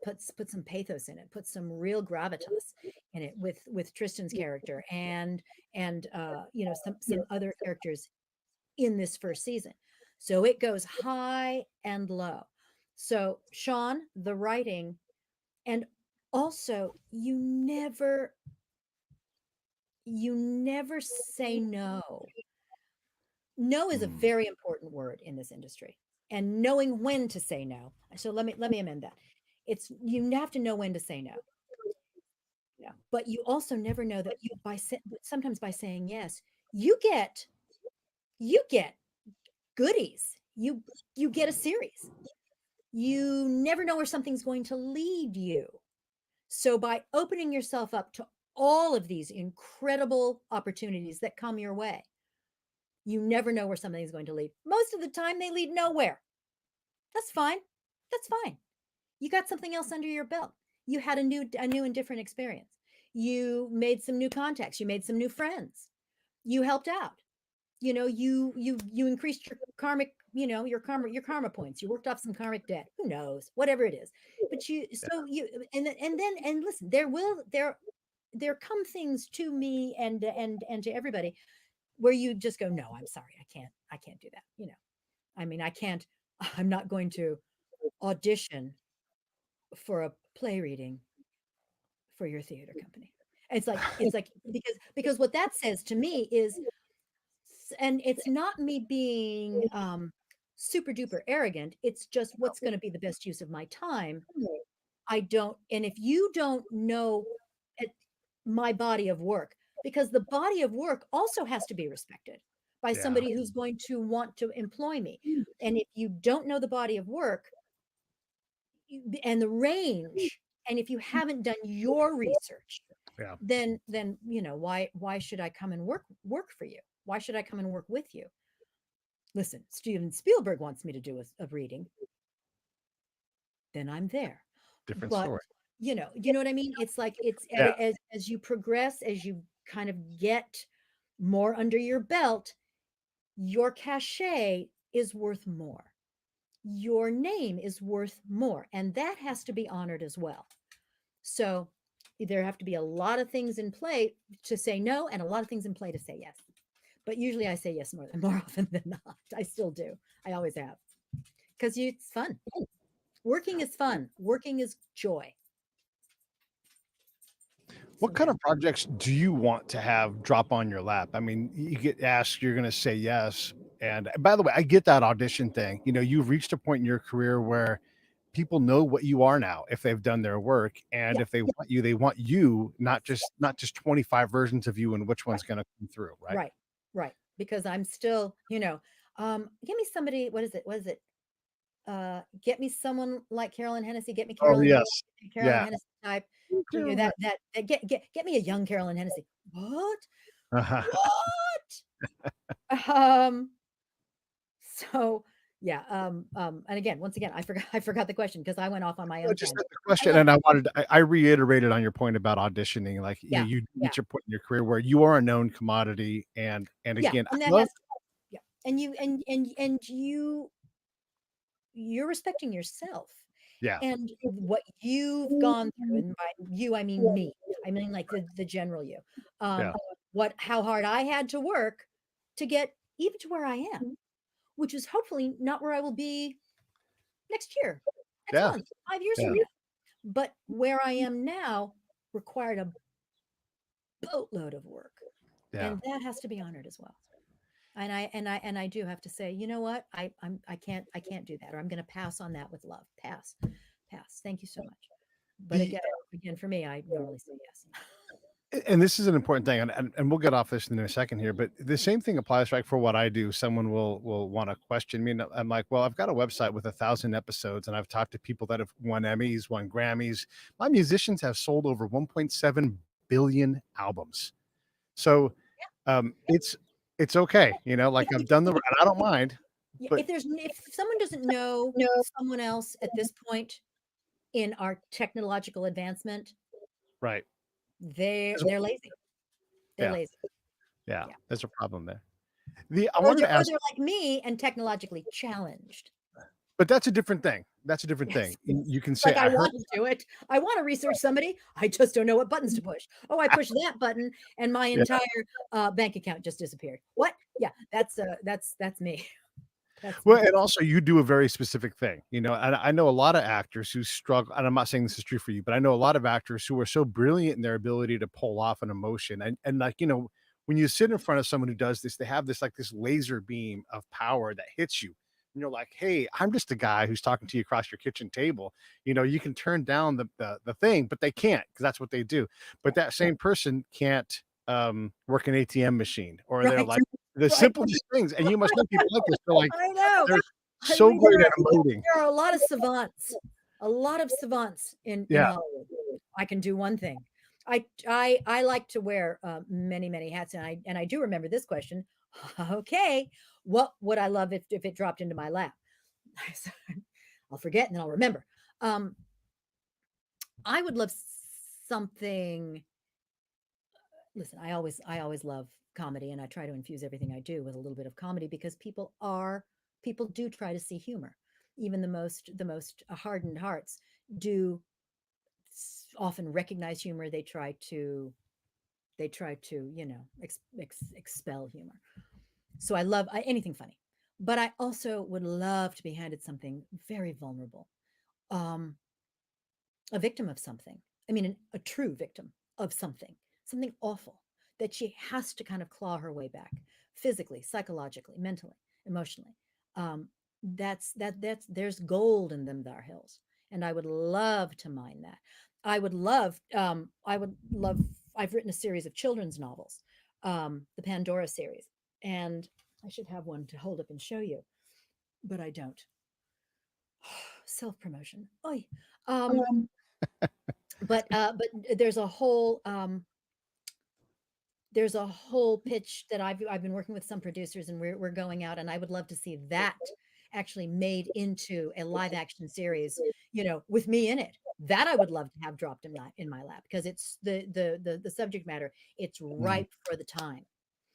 pathos in it, put some real gravitas in it with Tristan's character and some other characters in this first season. So it goes high and low. So Sean, the writing, and also you never say no. No is a Mm. very important word in this industry, and knowing when to say no. So let me amend that. It's you have to know when to say no. Yeah, but you also never know that sometimes by saying yes, you get you get goodies. You get a series. You never know where something's going to lead you. So by opening yourself up to all of these incredible opportunities that come your way, you never know where something's going to lead. Most of the time they lead nowhere. That's fine. That's fine. You got something else under your belt. You had a new and different experience. You made some new contacts. You made some new friends. You helped out. You increased your karmic, your karma points. You worked off some karmic debt. Who knows? Whatever it is. But and listen, there come things to me and to everybody where you just go, no, I'm sorry, I can't do that. I mean, I'm not going to audition for a play reading for your theater company. It's like because what that says to me is, and it's not me being super duper arrogant, it's just what's going to be the best use of my time. And if you don't know my body of work, because the body of work also has to be respected by Yeah. somebody who's going to want to employ me. And if you don't know the body of work and the range, and if you haven't done your research, Yeah. then why should I come and work for you? Why should I come and work with you? Listen, Steven Spielberg wants me to do a reading, then I'm there. Different But story. you know what I mean? It's like Yeah. as you progress, as you kind of get more under your belt, your cachet is worth more. Your name is worth more, and that has to be honored as well. So there have to be a lot of things in play to say no, and a lot of things in play to say yes. But usually I say yes more often than not. I still do. I always have, because it's fun. Working is fun. Working is joy. What So kind yeah. of projects do you want to have drop on your lap? I mean, you get asked, you're going to say yes. And by the way, I get that audition thing. You've reached a point in your career where people know what you are now if they've done their work, and Yeah. if they want you, not just 25 versions of you and which one's going to come through, right? Right. Because I'm still, give me somebody, what is it? Get me someone like Carolyn Hennesy, get me Oh, Carolyn yes. Carolyn Yeah. Hennessy type. Get me a young Carolyn Hennessy. What? What? So yeah, and again, once again, I forgot the question because I went off on my No, own just tangent. the question, and I reiterated on your point about auditioning, like, Yeah, you yeah, reach a point in your career where you are a known commodity, and yeah, again, I and that love has, yeah, and you you're respecting yourself Yeah. and what you've gone through. And by you, I mean me. I mean like the general you. Yeah. How hard I had to work to get even to where I am, which is hopefully not where I will be next year, next Yeah. month, 5 years Yeah. from now. But where I am now required a boatload of work. Yeah. And that has to be honored as well. And I do have to say, you know what? I can't do that, or I'm going to pass on that with love. Pass. Thank you so much. But The again, for me, I normally say yes. and this is an important thing, and we'll get off this in a second here, but the same thing applies, right? For what I do, someone will want to question me, and I'm like, well, I've got a website with 1,000 episodes, and I've talked to people that have won Emmys, won Grammys. My musicians have sold over 1.7 billion albums. So it's okay, like I've done and I don't mind, Yeah, but if someone doesn't know someone else at this point in our technological advancement, right. they're lazy. They're Yeah, lazy. yeah, Yeah. there's a problem there. I Or wanted they're, to or ask, they're like me and technologically challenged. but that's a different thing. That's a different thing. Yes. You can It's say, like I I heard, want to do it. I want to research somebody. I just don't know what buttons to push. Oh, I pushed that button and my yeah. entire bank account just disappeared. What? Yeah, that's me. That's Well, me. and also you do a very specific thing, and I know a lot of actors who struggle, and I'm not saying this is true for you, but I know a lot of actors who are so brilliant in their ability to pull off an emotion. And like, when you sit in front of someone who does this, they have this like this laser beam of power that hits you. And you're like, hey, I'm just a guy who's talking to you across your kitchen table. You can turn down the thing, but they can't because that's what they do. But that same person can't work an ATM machine, or they're Right. like the Right. simplest things. And you must know people like this. They're like, I know. they're so great at emoting. There are a lot of savants, in Yeah. Hollywood. I can do one thing. I like to wear many hats, and I do remember this question. Okay, what would I love if it dropped into my lap? I'll forget and then I'll remember. I would love something. Listen, I always love comedy, and I try to infuse everything I do with a little bit of comedy because people do try to see humor. Even the most hardened hearts do often recognize humor. They try to expel humor. So I love anything funny, but I also would love to be handed something very vulnerable, um, a victim of something. I mean, a true victim of something awful that she has to kind of claw her way back, physically, psychologically, mentally, emotionally. Um, that's there's gold in them thar hills, and I would love to mine that. I would love. I've written a series of children's novels, the Pandora series, and I should have one to hold up and show you, but I don't. Self promotion. Oi. Um, but there's a whole pitch that I've been working with some producers, and we're going out, and I would love to see that actually made into a live action series, with me in it. That I would love to have dropped in my lap because it's the subject matter. It's Mhm. ripe for the time.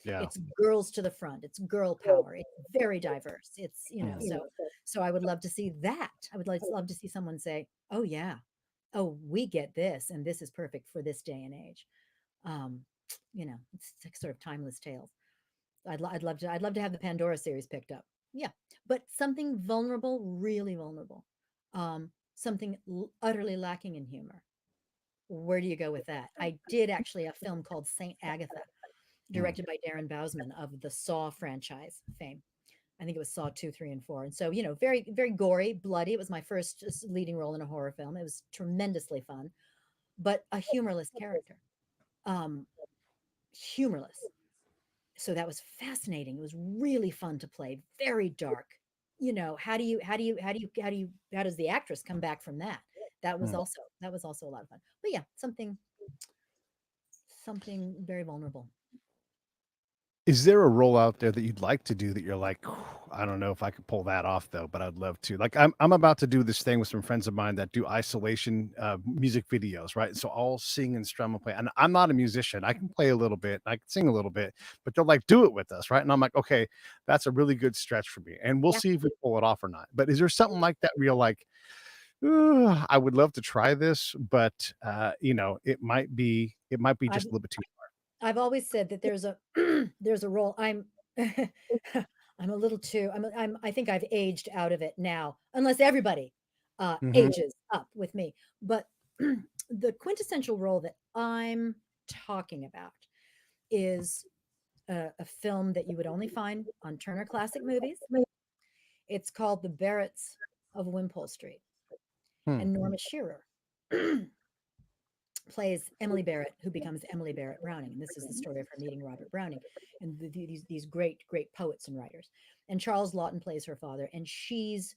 Yeah. It's girls to the front. It's girl power. It's very diverse. It's Mhm. so I would love to see that. I would love to see someone say, "Oh yeah, oh we get this, and this is perfect for this day and age." Um, it's like sort of timeless tales. I'd love to have the Pandora series picked up. Yeah, but something vulnerable, really vulnerable. Something utterly lacking in humor. Where do you go with that? I did actually a film called Saint Agatha, Mm. directed by Darren Bousman of the Saw franchise fame. I think it was Saw 2, 3, and 4. And so, very, very gory, bloody. It was my first leading role in a horror film. It was tremendously fun, but a humorless character. Um, humorless. So that was fascinating. It was really fun to play, very dark. How does the actress come back from that? Mm. That was also a lot of fun. But yeah, something very vulnerable. Is there a role out there that you'd like to do that you're like, I don't know if I could pull that off though, but I'd love to. Like I'm about to do this thing with some friends of mine that do isolation music videos, right? So I'll sing and strum and play. And I'm not a musician. I can play a little bit, I can sing a little bit, but they're like, do it with us, right? And I'm like, okay, that's a really good stretch for me. And we'll Yeah. see if we pull it off or not. But is there something like that where you're like, "Ugh, I would love to try this, but it might be I've just a little bit too I've always said that there's a there's a role I'm a little too I think I've aged out of it now, unless everybody far." ages up with me. But the quintessential role that I'm talking about is a film that you would only find on Turner Classic Movies. It's called The Barretts of Wimpole Street, Hmm. and Norma Shearer plays Emily Barrett, who becomes Emily Barrett Browning. And this is the story of her meeting Robert Browning and these great, great poets and writers. And Charles Lawton plays her father, and she's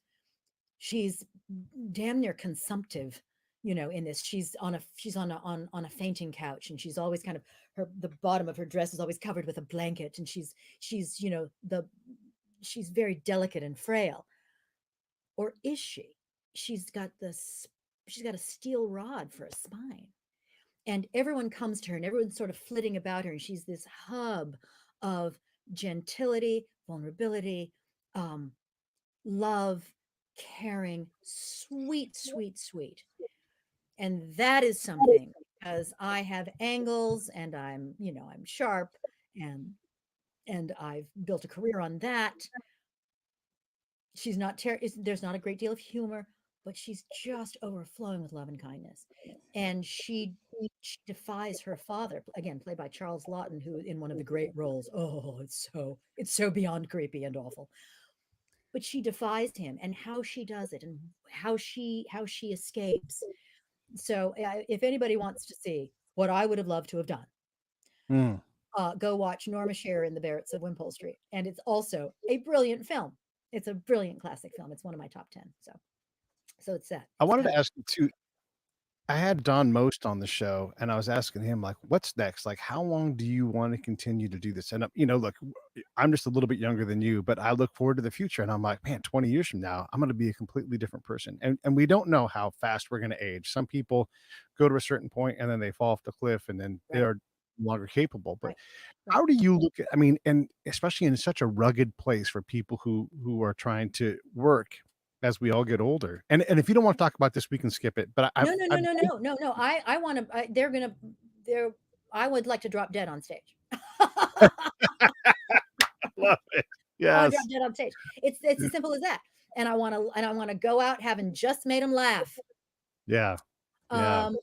damn near consumptive, in this. She's on a fainting couch, and she's always kind of the bottom of her dress is always covered with a blanket, and she's she's very delicate and frail. Or is she? She's got she's got a steel rod for a spine, and everyone comes to her, and everyone's sort of flitting about her, and she's this hub of gentility, vulnerability, um, love, caring, sweet, sweet, sweet. And that is something, because I have angles, and I'm sharp, and I've built a career on that. She's not there's not a great deal of humor, but she's just overflowing with love and kindness. And she defies her father, again played by Charles Lawton, who in one of the great roles. Oh, it's so beyond creepy and awful. But she defies him, and how she does it, and how she escapes. So if anybody wants to see what I would have loved to have done, Mm. go watch Norma Shearer in The Barretts of Wimpole Street. And it's also a brilliant film. It's a brilliant classic film. It's one of my top 10. So it's that. I It's wanted kind to ask you too. I had Don Most on the show, and I was asking him, like, what's next? Like, how long do you want to continue to do this? And, look, I'm just a little bit younger than you, but I look forward to the future. And I'm like, man, 20 years from now, I'm going to be a completely different person. And we don't know how fast we're going to age. Some people go to a certain point and then they fall off the cliff and then right, they're no longer capable. But right, right. how do you look at, I mean, and especially in such a rugged place for people who are trying to work as we all get older. And if you don't want to talk about this, we can skip it. But No, no, no, no, no, no, no. I want to. They're. I would like to drop dead on stage. love it. I want to drop Yes. dead on stage. It's as simple as that. And I want to go out having just made them laugh. Yeah. Yeah. Um,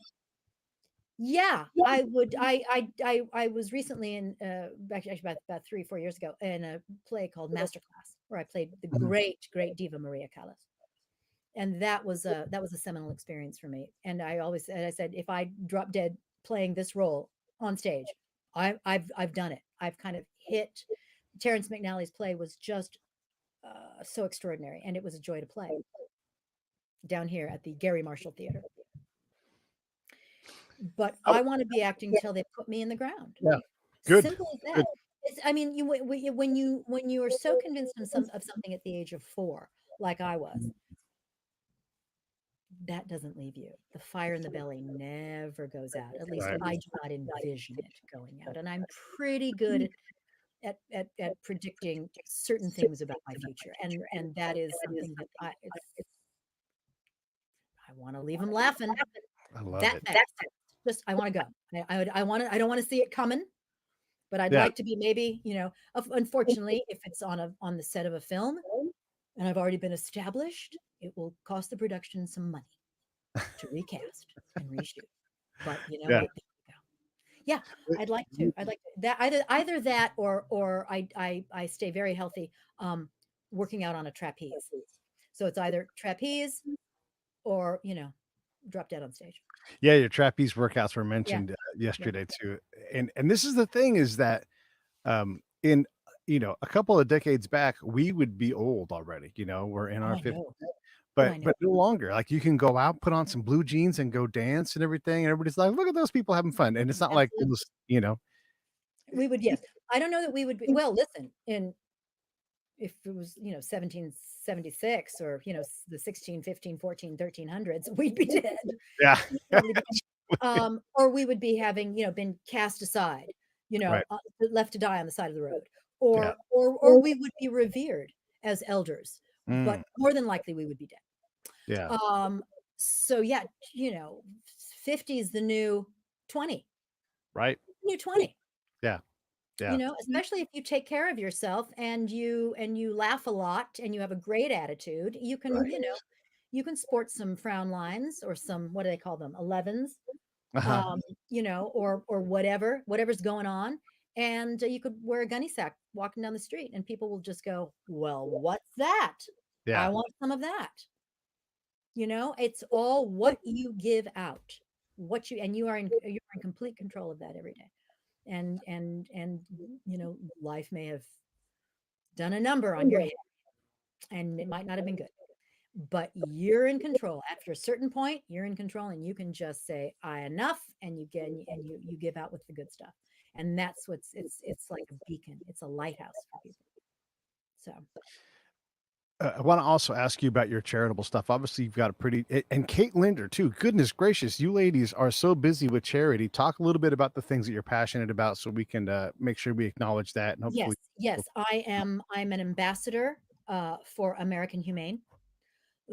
Yeah, I would. I was recently in actually about 3 or 4 years ago in a play called Masterclass, where I played the Mhm. great diva Maria Callas, and that was a seminal experience for me. And I said, if I drop dead playing this role on stage, I've done it. I've kind of hit. Terrence McNally's play was just so extraordinary, and it was a joy to play down here at the Garry Marshal Theatre. But Oh, I want to be acting till they put me in the ground. yeah. Good. Simple as Good. that. I mean, when you are so convinced of something at the age of 4, like I was, that doesn't leave you. The fire in the belly never goes out. At least Right. I do not envision it going out. And I'm pretty good at predicting certain things about my future. And that is something that I want to leave them laughing I love that it. fast. Just I want to go. I don't want to see it coming. But I'd Yeah. like to be maybe, unfortunately, if it's on the set of a film and I've already been established, it will cost the production some money to recast and reshoot. But Yeah. there you go. Yeah, I'd like to, that either that, or I stay very healthy, working out on a trapeze. So it's either trapeze or, drop dead on stage. Yeah, your trapeze workouts were Yeah, mentioned yeah. yesterday too. And this is the thing is that in a couple of decades back, we would be old already, we're in Oh, our I 50s. know. Oh, But I know. but no longer. Like you can go out, put on some blue jeans and go dance and everything, and everybody's like, look at those people having fun. And it's not like it Absolutely. was. We would, yes. I don't know that we would be, well, listen, if it was, 1776 or, the 16, 15, 14, 1300s, we'd be dead. Yeah. We'd probably be dead. Or we would be having, been cast aside, Right. left to die on the side of the road, Yeah. or we would be revered as elders, but Mm, more than likely we would be dead. yeah. So yeah, 50 is the new 20, Right. new 20. Yeah. Yeah. Especially if you take care of yourself and you laugh a lot and you have a great attitude, you can, Right. you can sport some frown lines or some, what do they call them? 11s, Uh-huh. or whatever's going on. And you could wear a gunny sack walking down the street and people will just go, well, what's that? I Yeah. want some of that. It's all what you give out, and you're in complete control of that every day. And life may have done a number on your head and it might not have been good, but you're in control. After a certain point, you're in control and you can just say, I enough, and you give out with the good stuff. And that's it's like a beacon. It's a lighthouse for people. So I want to also ask you about your charitable stuff. Obviously, you've got a and Kate Linder too. Goodness gracious, you ladies are so busy with charity. Talk a little bit about the things that you're passionate about, so we can make sure we acknowledge that, and yes, hopefully, yes, I'm an ambassador for American Humane,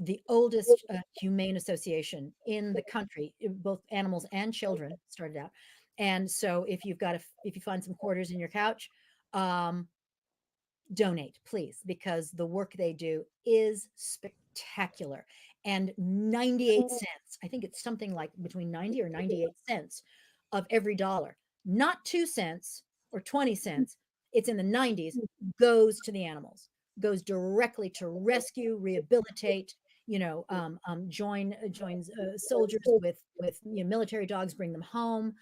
the oldest humane association in the country. Both animals and children started out. And so if you find some quarters in your couch, donate, please, because the work they do is spectacular. And 98 cents, I think it's something like between 90 or 98 cents of every dollar, not 2 cents or 20 cents, it's in the 90s, goes to the animals, goes directly to rescue, rehabilitate, joins soldiers with military dogs, bring them home.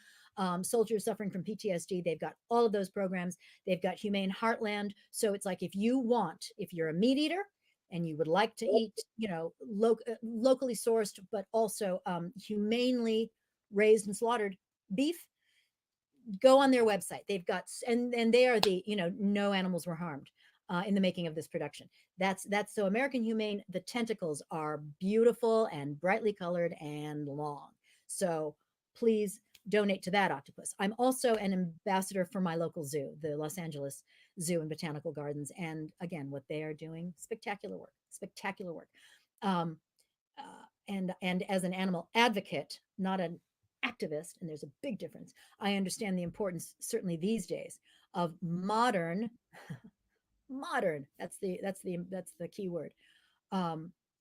Soldiers suffering from PTSD, they've got all of those programs. They've got Humane Heartland. So it's like, if you're a meat eater and you would like to eat, locally sourced, but also humanely raised and slaughtered beef, go on their website. They've got, and they are the, no animals were harmed in the making of this production. That's so American Humane. The tentacles are beautiful and brightly colored and long. So please donate to that octopus. I'm also an ambassador for my local zoo, the Los Angeles Zoo and Botanical Gardens. And again, what they are doing, spectacular work. And as an animal advocate, not an activist, and there's a big difference, I understand the importance, certainly these days, of modern, that's the key word,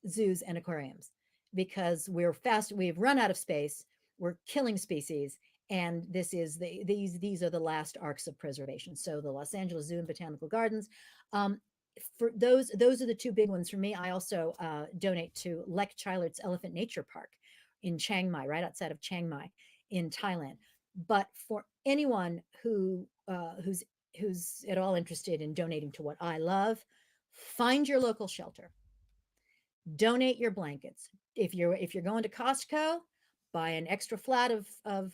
zoos and aquariums, because we've run out of space, we're killing species, and these are the last arcs of preservation. So the Los Angeles Zoo and Botanical Gardens, for those are the two big ones for me. I also donate to Lek Chailart's Elephant Nature Park in Chiang Mai, right outside of Chiang Mai in Thailand. But for anyone who's at all interested in donating to what I love, find your local shelter. Donate your blankets. If you're going to Costco, buy an extra flat of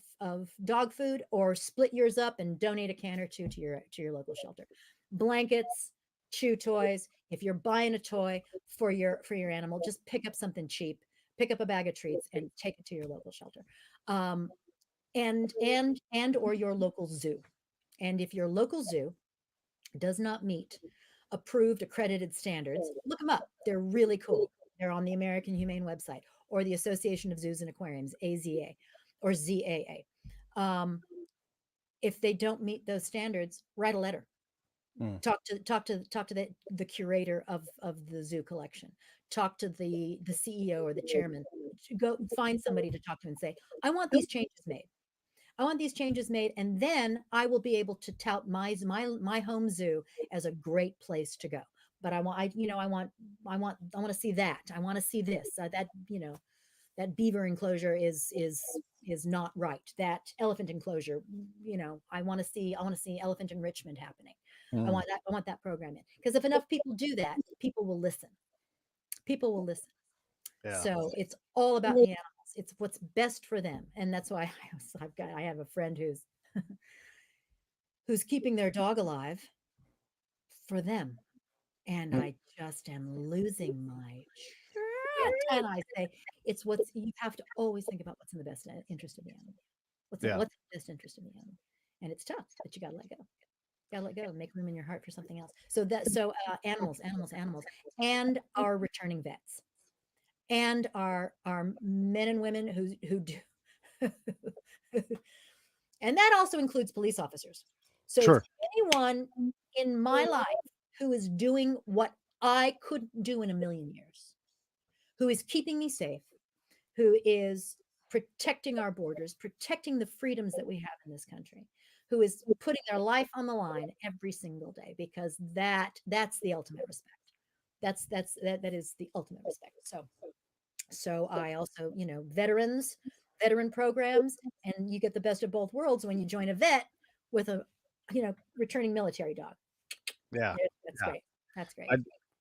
dog food, or split yours up and donate a can or two to your local shelter. Blankets, chew toys. If you're buying a toy for your animal, just pick up something cheap. Pick up a bag of treats and take it to your local shelter, and or your local zoo. And if your local zoo does not meet approved accredited standards, look them up. They're really cool. They're on the American Humane website or the Association of Zoos and Aquariums, AZA or ZAA. If they don't meet those standards, write a letter. Talk to the curator of the zoo collection. Talk to the CEO or the chairman. Go find somebody to talk to and say, I want these changes made. I want these changes made, and then I will be able to tout my home zoo as a great place to go. But I want to see that. I want to see this. That beaver enclosure is not right. That elephant enclosure, I want to see elephant enrichment happening. I want that program in, because if enough people do that, people will listen. Yeah. So it's all about the animals. It's what's best for them. And that's why I have a friend who's keeping their dog alive for them. And I just am losing my shit. And I say, you have to always think about what's in the best interest of the animal. What's in the best interest of the animal. And it's tough, but you got to let go. Gotta let go, make room in your heart for something else. So animals, and our returning vets, and our men and women who do, and that also includes police officers. So Sure. anyone in my life who is doing what I couldn't do in a million years, who is keeping me safe, who is protecting our borders, protecting the freedoms that we have in this country, who is putting their life on the line every single day, because that's the ultimate respect. That is the ultimate respect. So I also, veteran programs, and you get the best of both worlds when you join a vet with a, returning military dog. Yeah. That's great. That's great.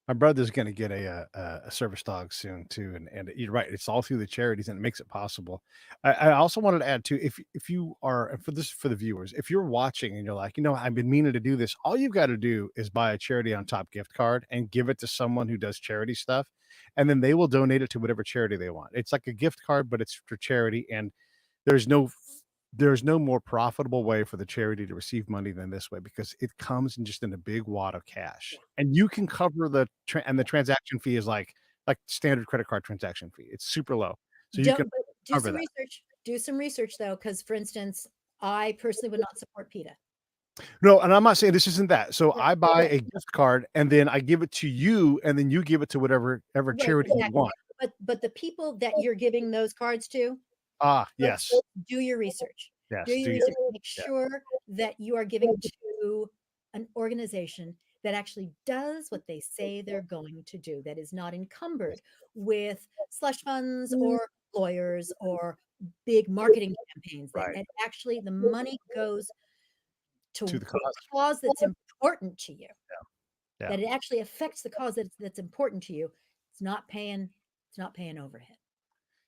My brother's going to get a service dog soon too, and you're right. It's all through the charities, and it makes it possible. I also wanted to add too, if you are, for the viewers, if you're watching and you're like, I've been meaning to do this, all you've got to do is buy a Charity on Top gift card and give it to someone who does charity stuff, and then they will donate it to whatever charity they want. It's like a gift card, but it's for charity, and there's no more profitable way for the charity to receive money than this way, because it comes in a big wad of cash, and you can cover the transaction fee is like standard credit card transaction fee. It's super low. So you can cover that. Do some research though. Cause for instance, I personally would not support PETA. No, and I'm not saying this isn't that. So I buy a gift card and then I give it to you, and then you give it to whatever charity you want. But the people that you're giving those cards to, yes. do your research. Yes. Do your research. Make sure that you are giving to an organization that actually does what they say they're going to do, that is not encumbered with slush funds or lawyers or big marketing campaigns. Right. And actually the money goes to the cause that's important to you. Yeah. That it actually affects the cause that's important to you. It's not paying overhead.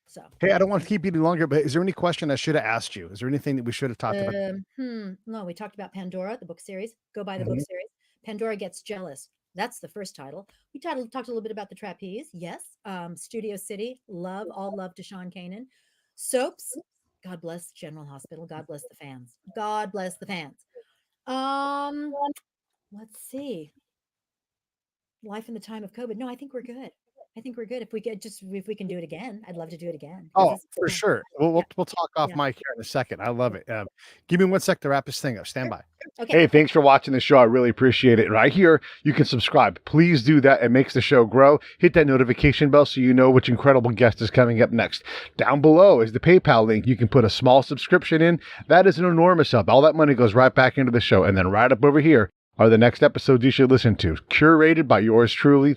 So, hey, I don't want to keep you any longer, but is there any question I should have asked you? Is there anything that we should have talked about? No, we talked about Pandora, the book series. Go buy the book series. Pandora Gets Jealous. That's the first title. We talked a little bit about the trapeze. Yes. Studio City. All love to Sean Kanan. Soaps. God bless General Hospital. God bless the fans. God bless the fans. Let's see. Life in the time of COVID. No, I think we're good. If we can do it again, I'd love to do it again. Oh, for sure. We'll talk off mic here in a second. I love it. Give me 1 sec to wrap this thing up. Stand by. Okay. Hey, thanks for watching the show. I really appreciate it. Right here, you can subscribe. Please do that. It makes the show grow. Hit that notification bell so you know which incredible guest is coming up next. Down below is the PayPal link. You can put a small subscription in. That is an enormous help. All that money goes right back into the show. And then right up over here are the next episodes you should listen to, curated by yours truly.